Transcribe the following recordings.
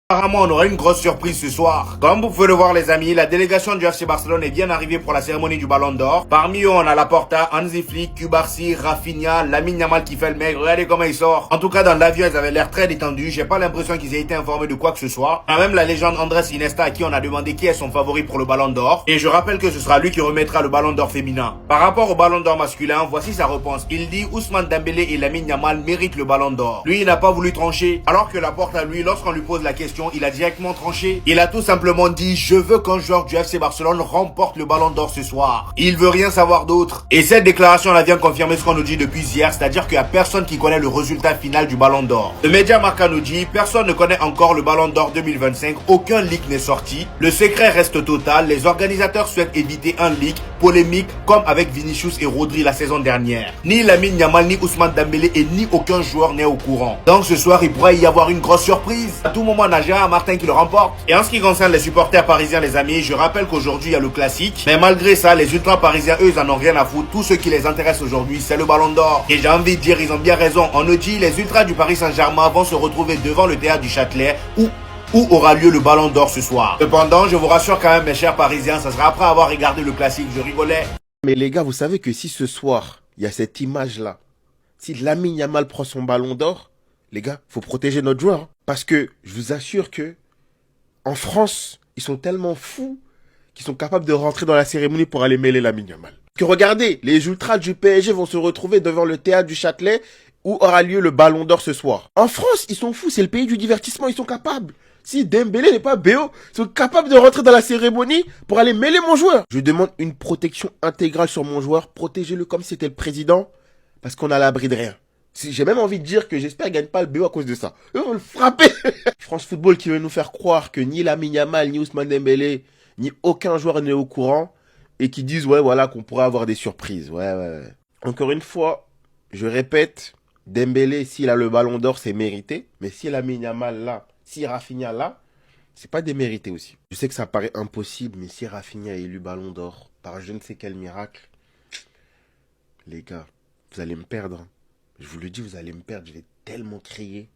Apparemment, on aura une grosse surprise ce soir. Comme vous pouvez le voir les amis, la délégation du FC Barcelone est bien arrivée pour la cérémonie du Ballon d'Or. Parmi eux, on a Laporta, Hansi Flick, Cubarsí, Rafinha, Lamine Yamal qui fait le mec. Regardez comment il sort. En tout cas, dans l'avion, ils avaient l'air très détendus. J'ai pas l'impression qu'ils aient été informés de quoi que ce soit. On a même la légende Andrés Iniesta à qui on a demandé qui est son favori pour le Ballon d'Or. Et je rappelle que ce sera lui qui remettra le Ballon d'Or féminin. Par rapport au Ballon d'Or masculin, voici sa réponse. Il dit Ousmane Dembélé et Lamine Yamal méritent le Ballon d'Or. Lui, il n'a pas voulu trancher. Alors que Laporta, lui, lorsqu'on lui pose la question, il a directement tranché. Il a tout simplement dit je veux qu'un joueur du FC Barcelone remporte le Ballon d'Or ce soir. Il veut rien savoir d'autre. Et cette déclaration elle vient confirmer ce qu'on nous dit depuis hier, c'est-à-dire qu'il y a personne qui connaît le résultat final du Ballon d'Or. Le média Marca nous dit personne ne connaît encore le Ballon d'Or 2025, aucun leak n'est sorti. Le secret reste total, les organisateurs souhaitent éviter un leak polémique comme avec Vinicius et Rodri la saison dernière. Ni Lamine Yamal, ni Ousmane Dembélé et ni aucun joueur n'est au courant. Donc ce soir il pourrait y avoir une grosse surprise. À tout moment on a Gérard Martin qui le remporte. Et en ce qui concerne les supporters parisiens les amis, je rappelle qu'aujourd'hui il y a le classique. Mais malgré ça, les ultras parisiens eux ils en ont rien à foutre. Tout ce qui les intéresse aujourd'hui c'est le Ballon d'Or. Et j'ai envie de dire ils ont bien raison. On nous dit les ultras du Paris Saint-Germain vont se retrouver devant le théâtre du Châtelet où aura lieu le Ballon d'Or ce soir. Cependant, je vous rassure quand même mes chers parisiens, ça sera après avoir regardé le classique, je rigolais. Mais les gars, vous savez que si ce soir, il y a cette image-là, si Lamine Yamal prend son Ballon d'Or, les gars, faut protéger notre joueur. Hein. Parce que je vous assure que en France, ils sont tellement fous qu'ils sont capables de rentrer dans la cérémonie pour aller mêler Lamine Yamal. Que regardez, les ultras du PSG vont se retrouver devant le théâtre du Châtelet où aura lieu le Ballon d'Or ce soir. En France, ils sont fous, c'est le pays du divertissement, ils sont capables. Si Dembélé n'est pas BO, ils sont capables de rentrer dans la cérémonie pour aller mêler mon joueur. Je demande une protection intégrale sur mon joueur, protégez-le comme si c'était le président, parce qu'on a l'abri de rien. J'ai même envie de dire que j'espère qu'il ne gagne pas le BO à cause de ça. Ils vont le frapper. France Football qui veut nous faire croire que ni Lamine Yamal, ni Ousmane Dembélé, ni aucun joueur n'est au courant, et qui disent ouais voilà qu'on pourrait avoir des surprises. Ouais. Encore une fois, je répète, Dembélé s'il a le Ballon d'Or c'est mérité, mais si Lamine Yamal là, si Rafinha là, c'est pas démérité aussi. Je sais que ça paraît impossible, mais si Rafinha est élu Ballon d'Or par je ne sais quel miracle, les gars, vous allez me perdre. Je vous le dis, vous allez me perdre, je vais tellement crier.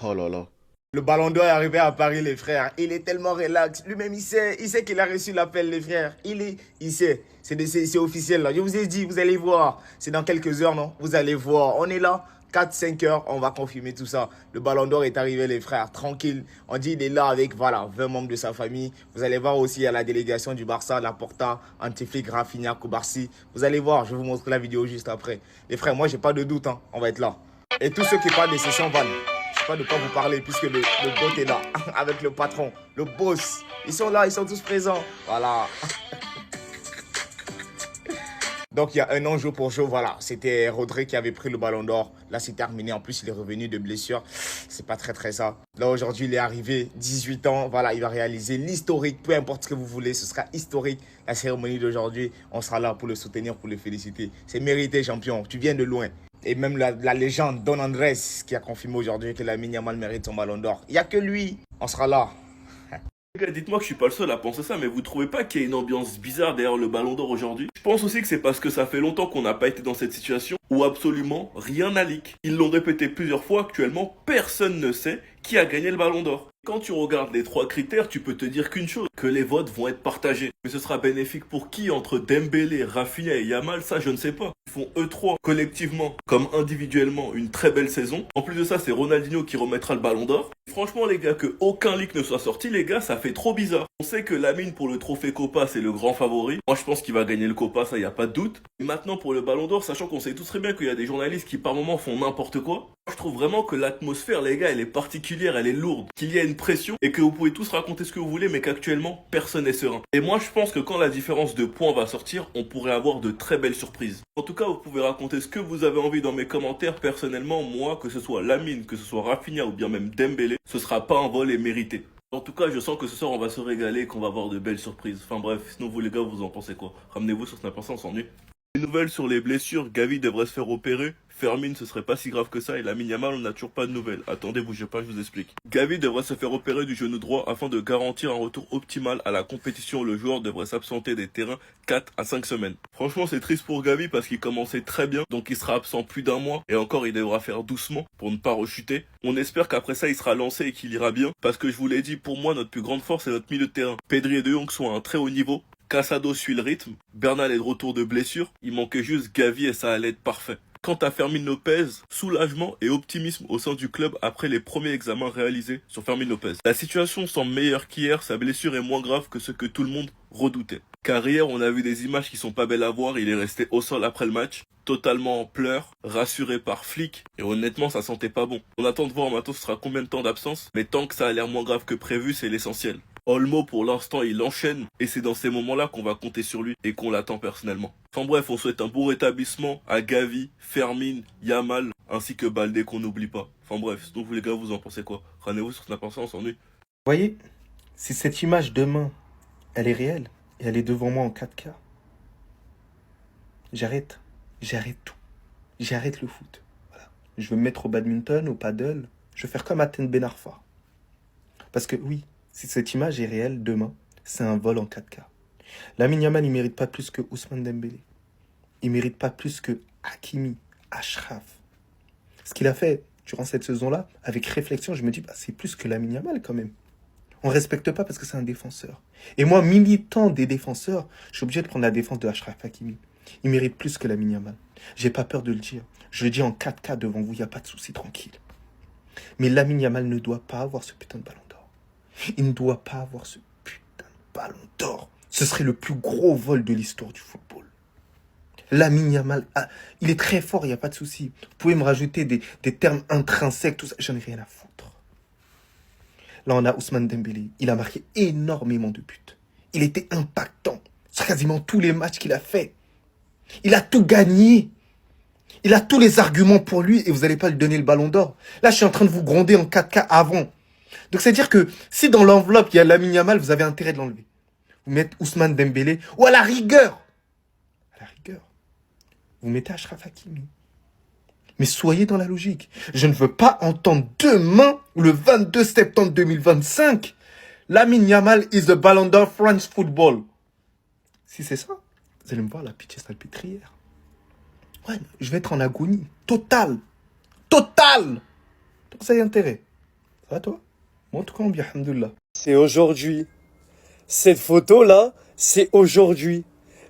Oh là là. Le Ballon d'Or est arrivé à Paris, les frères. Il est tellement relax. Lui-même, il sait qu'il a reçu l'appel, les frères. Il sait. C'est officiel, là. Je vous ai dit, vous allez voir. C'est dans quelques heures, non? Vous allez voir. On est là. 4-5 heures, on va confirmer tout ça. Le Ballon d'Or est arrivé, les frères, tranquille. On dit il est là avec, voilà, 20 membres de sa famille. Vous allez voir aussi, il y a la délégation du Barça, Laporta, Hansi Flick, Rafinha, Cubarsí. Vous allez voir, je vais vous montrer la vidéo juste après. Les frères, moi, j'ai pas de doute, hein, on va être là. Et tous ceux qui parlent des sessions vannes, je sais pas de quoi vous parlez, puisque le GOAT est là, avec le patron, le boss. Ils sont là, ils sont tous présents. Voilà. Donc, il y a un an, jour pour jour, voilà. C'était Rodri qui avait pris le Ballon d'Or. Là, c'est terminé. En plus, il est revenu de blessure. C'est pas très ça. Là, aujourd'hui, il est arrivé, 18 ans. Voilà, il va réaliser l'historique. Peu importe ce que vous voulez, ce sera historique. La cérémonie d'aujourd'hui, on sera là pour le soutenir, pour le féliciter. C'est mérité, champion. Tu viens de loin. Et même la légende Don Andrés qui a confirmé aujourd'hui que Lamine Yamal mérite son Ballon d'Or. Il n'y a que lui. On sera là. Les gars, dites-moi que je suis pas le seul à penser ça, mais vous trouvez pas qu'il y a une ambiance bizarre derrière le Ballon d'Or aujourd'hui? Je pense aussi que c'est parce que ça fait longtemps qu'on n'a pas été dans cette situation où absolument rien n'a leak. Ils l'ont répété plusieurs fois, actuellement personne ne sait qui a gagné le Ballon d'Or. Quand tu regardes les 3 critères, tu peux te dire qu'une chose, que les votes vont être partagés. Mais ce sera bénéfique pour qui entre Dembélé, Rafinha et Yamal, ça je ne sais pas. Ils font eux 3 collectivement comme individuellement une très belle saison. En plus de ça, c'est Ronaldinho qui remettra le Ballon d'Or. Franchement les gars, que aucun leak ne soit sorti, les gars, ça fait trop bizarre. On sait que Lamine pour le trophée Copa, c'est le grand favori. Moi je pense qu'il va gagner le Copa, ça y a pas de doute. Et maintenant pour le Ballon d'Or, sachant qu'on sait tous très bien qu'il y a des journalistes qui par moments font n'importe quoi. Je trouve vraiment que l'atmosphère, les gars, elle est particulière, elle est lourde. Qu'il y a une pression et que vous pouvez tous raconter ce que vous voulez, mais qu'actuellement, personne n'est serein. Et moi, je pense que quand la différence de points va sortir, on pourrait avoir de très belles surprises. En tout cas, vous pouvez raconter ce que vous avez envie dans mes commentaires. Personnellement, moi, que ce soit Lamine, que ce soit Rafinha ou bien même Dembélé, ce sera pas un vol et mérité. En tout cas, je sens que ce soir, on va se régaler et qu'on va avoir de belles surprises. Enfin bref, sinon vous les gars, vous en pensez quoi? Ramenez-vous sur Snap, on s'ennuie. Des nouvelles sur les blessures, Gavi devrait se faire opérer. Fermin, ce serait pas si grave que ça, et Lamine Yamal, on n'a toujours pas de nouvelles. Attendez, bougez pas, je vous explique. Gavi devrait se faire opérer du genou droit afin de garantir un retour optimal à la compétition. Le joueur devrait s'absenter des terrains 4 à 5 semaines. Franchement, c'est triste pour Gavi parce qu'il commençait très bien, donc il sera absent plus d'un mois, et encore il devra faire doucement pour ne pas rechuter. On espère qu'après ça, il sera lancé et qu'il ira bien, parce que je vous l'ai dit, pour moi, notre plus grande force, c'est notre milieu de terrain. Pedri et De Jong sont à un très haut niveau. Casado suit le rythme, Bernal est de retour de blessure, il manquait juste Gavi et ça allait être parfait. Quant à Fermin Lopez, soulagement et optimisme au sein du club après les premiers examens réalisés sur Fermin Lopez. La situation semble meilleure qu'hier, sa blessure est moins grave que ce que tout le monde redoutait. Car hier, on a vu des images qui sont pas belles à voir, il est resté au sol après le match, totalement en pleurs, rassuré par Flick, et honnêtement, ça sentait pas bon. On attend de voir maintenant ce sera combien de temps d'absence, mais tant que ça a l'air moins grave que prévu, c'est l'essentiel. Olmo, pour l'instant, il enchaîne, et c'est dans ces moments-là qu'on va compter sur lui, et qu'on l'attend personnellement. Enfin bref, on souhaite un bon rétablissement à Gavi, Fermin, Yamal, ainsi que Baldé qu'on n'oublie pas. Enfin bref, donc vous les gars, vous en pensez quoi? Rendez-vous sur Snap Insta, on s'ennuie. Vous voyez, si cette image demain, elle est réelle, et elle est devant moi en 4K, j'arrête tout. J'arrête le foot. Voilà. Je veux me mettre au badminton, au paddle, je vais faire comme Athènes Ben Arfa. Parce que oui, si cette image est réelle demain, c'est un vol en 4K. Lamine Yamal, il ne mérite pas plus que Ousmane Dembélé. Il ne mérite pas plus que Hakimi, Achraf. Ce qu'il a fait durant cette saison-là, avec réflexion, je me dis, bah, c'est plus que Lamine Yamal quand même. On ne respecte pas parce que c'est un défenseur. Et moi, militant des défenseurs, je suis obligé de prendre la défense de Achraf Hakimi. Il mérite plus que Lamine Yamal. J'ai pas peur de le dire. Je le dis en 4K devant vous, il n'y a pas de souci, tranquille. Mais Lamine Yamal ne doit pas avoir ce putain de ballon d'or. Il ne doit pas avoir ce putain de ballon d'or. Ce serait le plus gros vol de l'histoire du football. Lamine Yamal, il est très fort, il n'y a pas de souci. Vous pouvez me rajouter des termes intrinsèques, tout ça. J'en ai rien à foutre. Là, on a Ousmane Dembélé. Il a marqué énormément de buts. Il était impactant sur quasiment tous les matchs qu'il a fait. Il a tout gagné. Il a tous les arguments pour lui et vous n'allez pas lui donner le ballon d'or. Là, je suis en train de vous gronder en 4K avant. Donc, c'est-à-dire que si dans l'enveloppe, il y a Lamine Yamal, vous avez intérêt de l'enlever. Vous mettez Ousmane Dembélé ou à la rigueur, vous mettez Achraf Hakimi. Mais soyez dans la logique. Je ne veux pas entendre demain, le 22 septembre 2025, Lamine Yamal is the Ballon d'Or French football. Si c'est ça, vous allez me voir la pitié salpêtrière. Ouais, je vais être en agonie. Totale. Donc ça y est intérêt. Ça va toi? Moi en tout cas, bien, alhamdoulilah. C'est aujourd'hui. Cette photo-là, c'est aujourd'hui.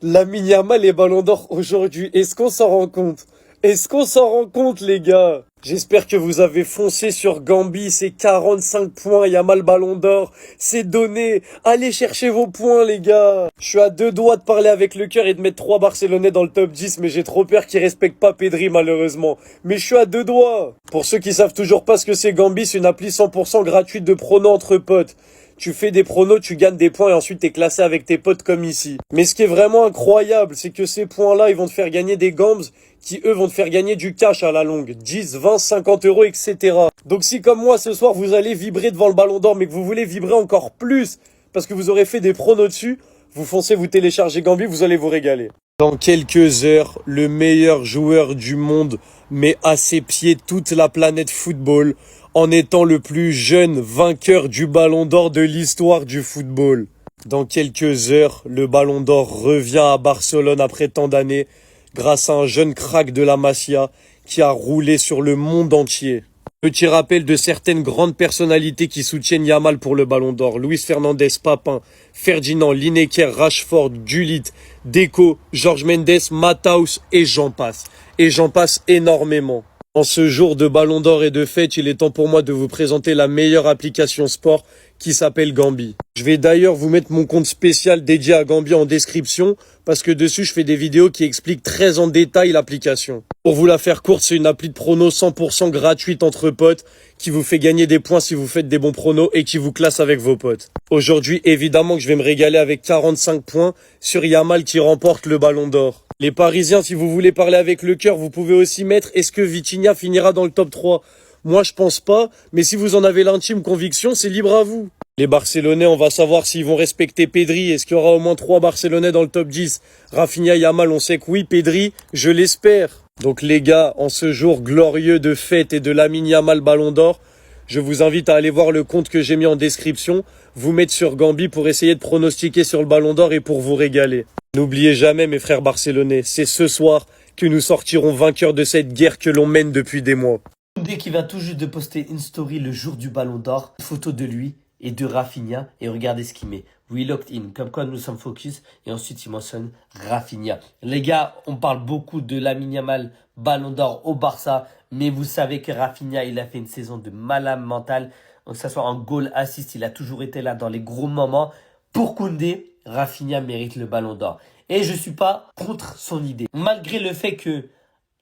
Lamine Yamal et Ballon d'Or aujourd'hui. Est-ce qu'on s'en rend compte? Est-ce qu'on s'en rend compte, les gars? J'espère que vous avez foncé sur Gambi, c'est 45 points, Yamal Ballon d'Or, c'est donné. Allez chercher vos points, les gars. Je suis à 2 doigts de parler avec le cœur et de mettre 3 Barcelonais dans le top 10, mais j'ai trop peur qu'ils respectent pas Pedri, malheureusement. Mais je suis à 2 doigts. Pour ceux qui savent toujours pas ce que c'est Gambi, c'est une appli 100% gratuite de pronos entre potes. Tu fais des pronos, tu gagnes des points et ensuite t'es classé avec tes potes comme ici. Mais ce qui est vraiment incroyable, c'est que ces points-là, ils vont te faire gagner des gambs qui, eux, vont te faire gagner du cash à la longue. 10, 20, 50 euros, etc. Donc si, comme moi, ce soir, vous allez vibrer devant le Ballon d'Or, mais que vous voulez vibrer encore plus, parce que vous aurez fait des pronos dessus, vous foncez, vous téléchargez Gambi, vous allez vous régaler. Dans quelques heures, le meilleur joueur du monde met à ses pieds toute la planète football, en étant le plus jeune vainqueur du Ballon d'Or de l'histoire du football. Dans quelques heures, le Ballon d'Or revient à Barcelone après tant d'années, grâce à un jeune crack de la Masia qui a roulé sur le monde entier. Petit rappel de certaines grandes personnalités qui soutiennent Yamal pour le Ballon d'Or. Luis Fernandez, Papin, Ferdinand, Lineker, Rashford, Gullit, Deco, Jorge Mendes, Matthaus et j'en passe. Et j'en passe énormément. En ce jour de Ballon d'Or et de fête, il est temps pour moi de vous présenter la meilleure application sport qui s'appelle Gambi. Je vais d'ailleurs vous mettre mon compte spécial dédié à Gambi en description parce que dessus je fais des vidéos qui expliquent très en détail l'application. Pour vous la faire courte, c'est une appli de pronos 100% gratuite entre potes qui vous fait gagner des points si vous faites des bons pronos et qui vous classe avec vos potes. Aujourd'hui, évidemment que je vais me régaler avec 45 points sur Yamal qui remporte le Ballon d'Or. Les Parisiens, si vous voulez parler avec le cœur, vous pouvez aussi mettre « Est-ce que Vitinha finira dans le top 3 ?» Moi, je pense pas, mais si vous en avez l'intime conviction, c'est libre à vous. Les Barcelonais, on va savoir s'ils vont respecter Pedri. Est-ce qu'il y aura au moins 3 Barcelonais dans le top 10? Rafinha, Yamal, on sait que oui. Pedri, je l'espère. Donc les gars, en ce jour glorieux de fête et de Lamine Yamal Ballon d'Or, je vous invite à aller voir le compte que j'ai mis en description, vous mettre sur Gambi pour essayer de pronostiquer sur le Ballon d'Or et pour vous régaler. N'oubliez jamais mes frères barcelonais, c'est ce soir que nous sortirons vainqueurs de cette guerre que l'on mène depuis des mois. Koundé qui vient tout juste de poster une story le jour du Ballon d'Or, une photo de lui et de Rafinha, et regardez ce qu'il met. We locked in, comme quoi nous sommes focus, et ensuite il mentionne Rafinha. Les gars, on parle beaucoup de Lamine Yamal Ballon d'Or au Barça, mais vous savez que Rafinha, il a fait une saison de malade mental, que ce soit en goal assist, il a toujours été là dans les gros moments. Pour Koundé, Rafinha mérite le Ballon d'Or. Et je suis pas contre son idée. Malgré le fait que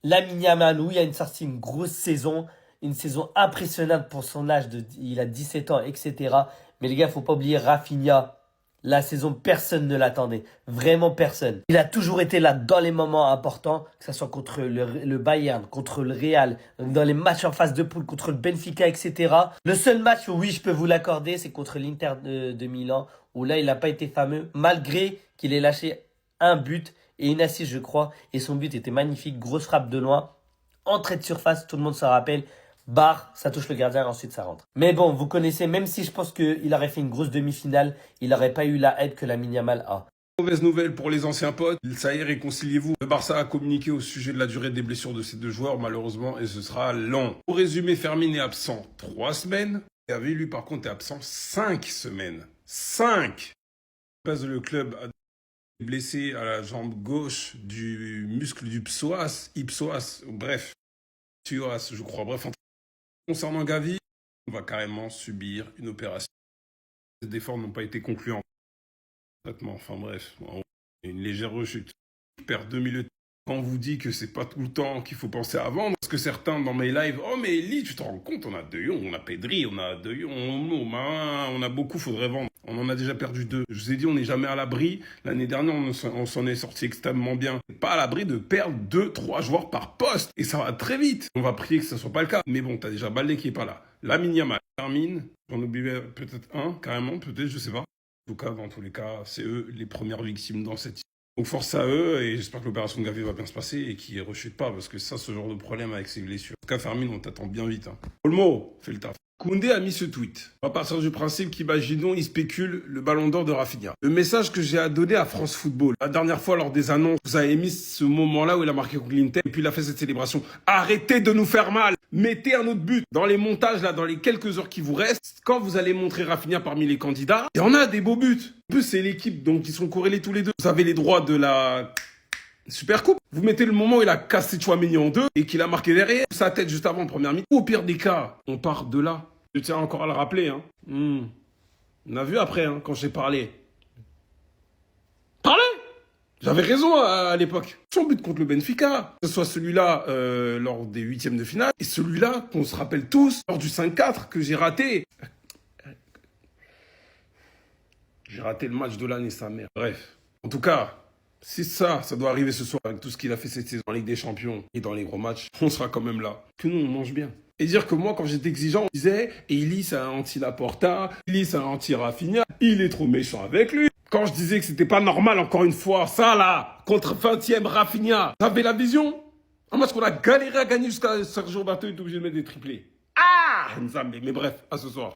Lamine Yamal, oui, il a une grosse saison, une saison impressionnante pour son âge, il a 17 ans, etc. Mais les gars, faut pas oublier Rafinha. La saison, personne ne l'attendait. Vraiment personne. Il a toujours été là dans les moments importants, que ce soit contre le Bayern, contre le Real, dans les matchs en phase de poule, contre le Benfica, etc. Le seul match où oui, je peux vous l'accorder, c'est contre l'Inter de Milan, où là, il n'a pas été fameux, malgré qu'il ait lâché un but et une assist, je crois. Et son but était magnifique, grosse frappe de loin, entrée de surface, tout le monde s'en rappelle. Barre, ça touche le gardien, ensuite ça rentre. Mais bon, vous connaissez, même si je pense qu'il aurait fait une grosse demi-finale, il n'aurait pas eu la aide que Lamine Yamal a. Mauvaise nouvelle pour les anciens potes, ça y est, réconciliez-vous. Le Barça a communiqué au sujet de la durée des blessures de ces deux joueurs, malheureusement, et ce sera long. Pour résumer, Fermin est absent 3 semaines, et Gavi, lui, par contre, est absent 5 semaines. 5 Le club a blessé à la jambe gauche du muscle du psoas, bref, psoas, je crois, bref. Concernant Gavi, on va carrément subir une opération. Les efforts n'ont pas été concluants. Enfin bref, une légère rechute. Je perds 2 milieux. Quand on vous dit que c'est pas tout le temps qu'il faut penser à vendre, parce que certains dans mes lives, oh mais Eli, tu te rends compte, on a De Jong, on a Pedri, on a De Jong, on a beaucoup, faudrait vendre. On en a déjà perdu 2. Je vous ai dit, on n'est jamais à l'abri. L'année dernière, on s'en est sorti extrêmement bien. Pas à l'abri de perdre 2-3 joueurs par poste. Et ça va très vite. On va prier que ça soit pas le cas. Mais bon, t'as déjà Baldé qui est pas là. Lamine Yamal termine. J'en oubliais peut-être un, carrément, peut-être, je sais pas. En tout cas, dans tous les cas, c'est eux les premières victimes dans cette histoire. Donc force à eux, et j'espère que l'opération de Gavi va bien se passer et qu'il ne rechute pas, parce que ça, ce genre de problème avec ses blessures. En tout cas, Fermin, on t'attend bien vite. Olmo, fais le taf. Koundé a mis ce tweet. On va partir du principe qu'imaginons, il spécule le Ballon d'Or de Rafinha. Le message que j'ai à donner à France Football, la dernière fois lors des annonces, vous avez mis ce moment-là où il a marqué contre l'Inter, et puis il a fait cette célébration. Arrêtez de nous faire mal. Mettez un autre but. Dans les montages, là, dans les quelques heures qui vous restent, quand vous allez montrer Rafinha parmi les candidats, il y en a des beaux buts. En plus, c'est l'équipe, donc ils sont corrélés tous les deux. Vous avez les droits de la Super Coupe. Vous mettez le moment où il a cassé Tchouaméni en 2 et qu'il a marqué derrière, sa tête juste avant, première mi-temps. Au pire des cas, on part de là. Je tiens encore à le rappeler. On a vu après, quand j'ai parlé. Parlez! J'avais raison à l'époque. Son but contre le Benfica, que ce soit celui-là lors des 8e de finale, et celui-là qu'on se rappelle tous, lors du 5-4 que j'ai raté. J'ai raté le match de l'année, sa mère. Bref. En tout cas, si ça doit arriver ce soir avec tout ce qu'il a fait cette saison en Ligue des Champions et dans les gros matchs, on sera quand même là. Que nous, on mange bien. Et dire que moi, quand j'étais exigeant, on disait « Eli, c'est un anti-Laporta, Eli, c'est un anti-Rafinha, il est trop méchant avec lui ». Quand je disais que c'était pas normal, encore une fois, ça là, contre 20e Rafinha, t'avais la vision? Un match qu'on a galéré à gagner jusqu'à Sergio Roberto, il est obligé de mettre des triplés. Ah! Mais bref, à ce soir.